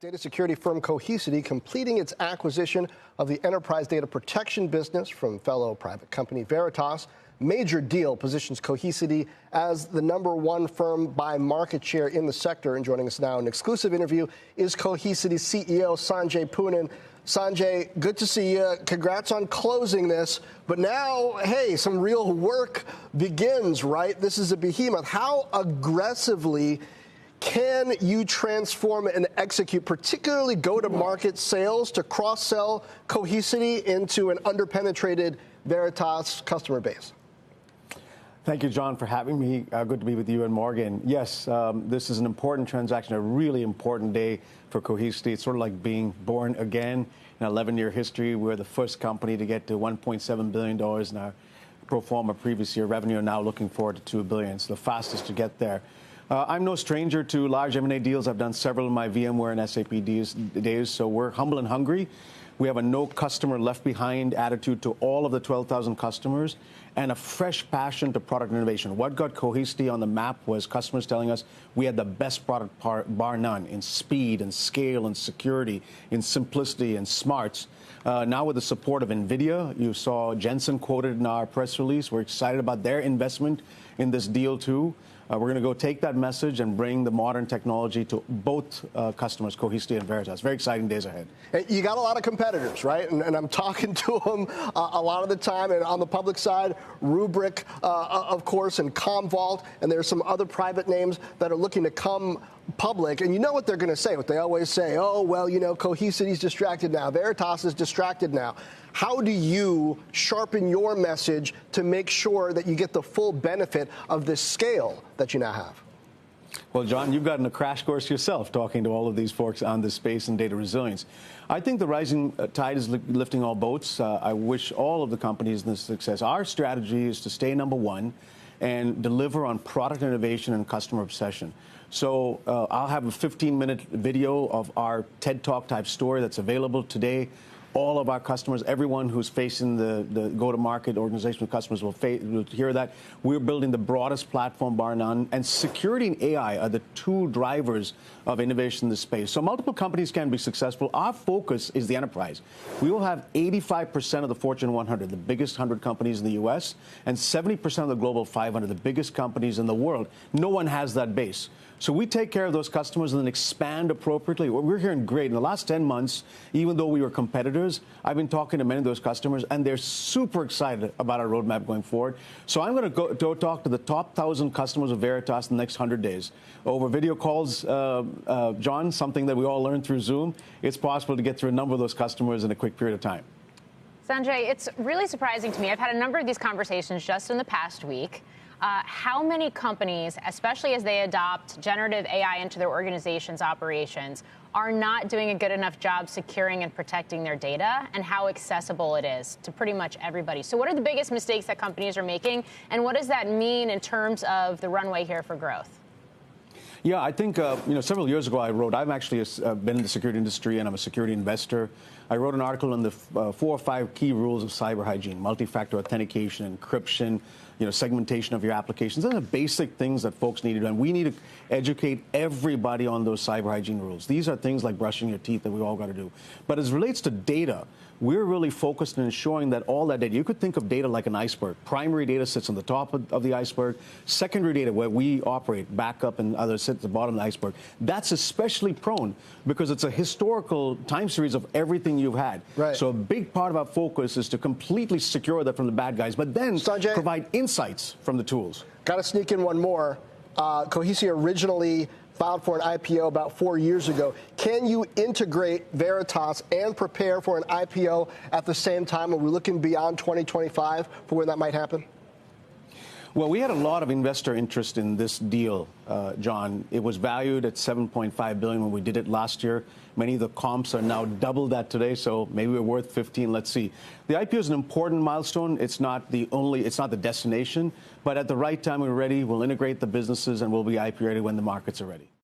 Data security firm Cohesity completing its acquisition of the enterprise data protection business from fellow private company Veritas. Major deal positions Cohesity as the #1 firm by market share in the sector. And joining us now in an exclusive interview is Cohesity CEO Sanjay Poonen. Sanjay, good to see you. Congrats on closing this. But now, hey, some real work begins, right? This is a behemoth. How aggressively can you transform and execute, particularly go-to-market sales, to cross-sell Cohesity into an underpenetrated Veritas customer base? Thank you, John, for having me. Good to be with you and Morgan. Yes, this is an important transaction, a really important day for Cohesity. It's sort of like being born again. In an 11-year history, we're the first company to get to $1.7 billion in our pro forma previous year revenue, and now looking forward to $2 billion. It's the fastest to get there. I'm no stranger to large M&A deals. I've done several in my VMware and SAP days, so we're humble and hungry. We have a no customer left behind attitude to all of the 12,000 customers and a fresh passion to product innovation. What got Cohesity on the map was customers telling us we had the best product bar none in speed and scale and security, in simplicity and smarts. Now with the support of NVIDIA, you saw Jensen quoted in our press release. We're excited about their investment in this deal too. We're going to go take that message and bring the modern technology to both customers, Cohesity and Veritas. Very exciting days ahead. You got a lot of competitors, right? And I'm talking to them a lot of the time. And on the public side, Rubrik, of course, and Commvault. And there's some other private names that are looking to come public. And you know what they're going to say, what they always say. Oh, well, you know, Cohesity's distracted now. Veritas is distracted now. How do you sharpen your message to make sure that you get the full benefit of this scale that you now have? Well, John, you've gotten a crash course yourself talking to all of these folks on this space and data resilience. I think the rising tide is lifting all boats. I wish all of the companies this success. Our strategy is to stay #1 and deliver on product innovation and customer obsession. So I'll have a 15-minute video of our TED Talk type story that's available today. All of our customers, everyone who's facing the go-to-market organization with customers will hear that. We're building the broadest platform bar none, and security and AI are the two drivers of innovation in this space. So multiple companies can be successful. Our focus is the enterprise. We will have 85% of the Fortune 100, the biggest 100 companies in the U.S., and 70% of the Global 500, the biggest companies in the world. No one has that base. So we take care of those customers and then expand appropriately. We're hearing great. In the last 10 months, even though we were competitors, I've been talking to many of those customers, and they're super excited about our roadmap going forward. So I'm going to go talk to the top 1,000 customers of Veritas in the next 100 days. Over video calls, John, something that we all learned through Zoom, it's possible to get through a number of those customers in a quick period of time. Sanjay, it's really surprising to me. I've had a number of these conversations just in the past week. How many companies, especially as they adopt generative AI into their organization's operations, are not doing a good enough job securing and protecting their data, and how accessible it is to pretty much everybody? So what are the biggest mistakes that companies are making, and what does that mean in terms of the runway here for growth? Yeah, I think, several years ago I've actually been in the security industry, and I'm a security investor. I wrote an article on the 4 or 5 key rules of cyber hygiene: multi-factor authentication, encryption, segmentation of your applications. Those are basic things that folks need to do, and we need to educate everybody on those cyber hygiene rules. These are things like brushing your teeth that we all got to do. But as it relates to data, we're really focused on ensuring that all that data, you could think of data like an iceberg. Primary data sits on the top of the iceberg. Secondary data, where we operate, backup and others, sit at the bottom of the iceberg. That's especially prone because it's a historical time series of everything you've had. Right. So a big part of our focus is to completely secure that from the bad guys, but then Sanjay, provide insights from the tools. Got to sneak in one more. Cohesity originally filed for an IPO about 4 years ago. Can you integrate Veritas and prepare for an IPO at the same time? Are we looking beyond 2025 for when that might happen? Well, we had a lot of investor interest in this deal, John. It was valued at $7.5 billion when we did it last year. Many of the comps are now double that today, so maybe we're worth 15. Let's see. The IPO is an important milestone. It's not the destination, but at the right time we're ready. We'll integrate the businesses and we'll be IPO ready when the markets are ready.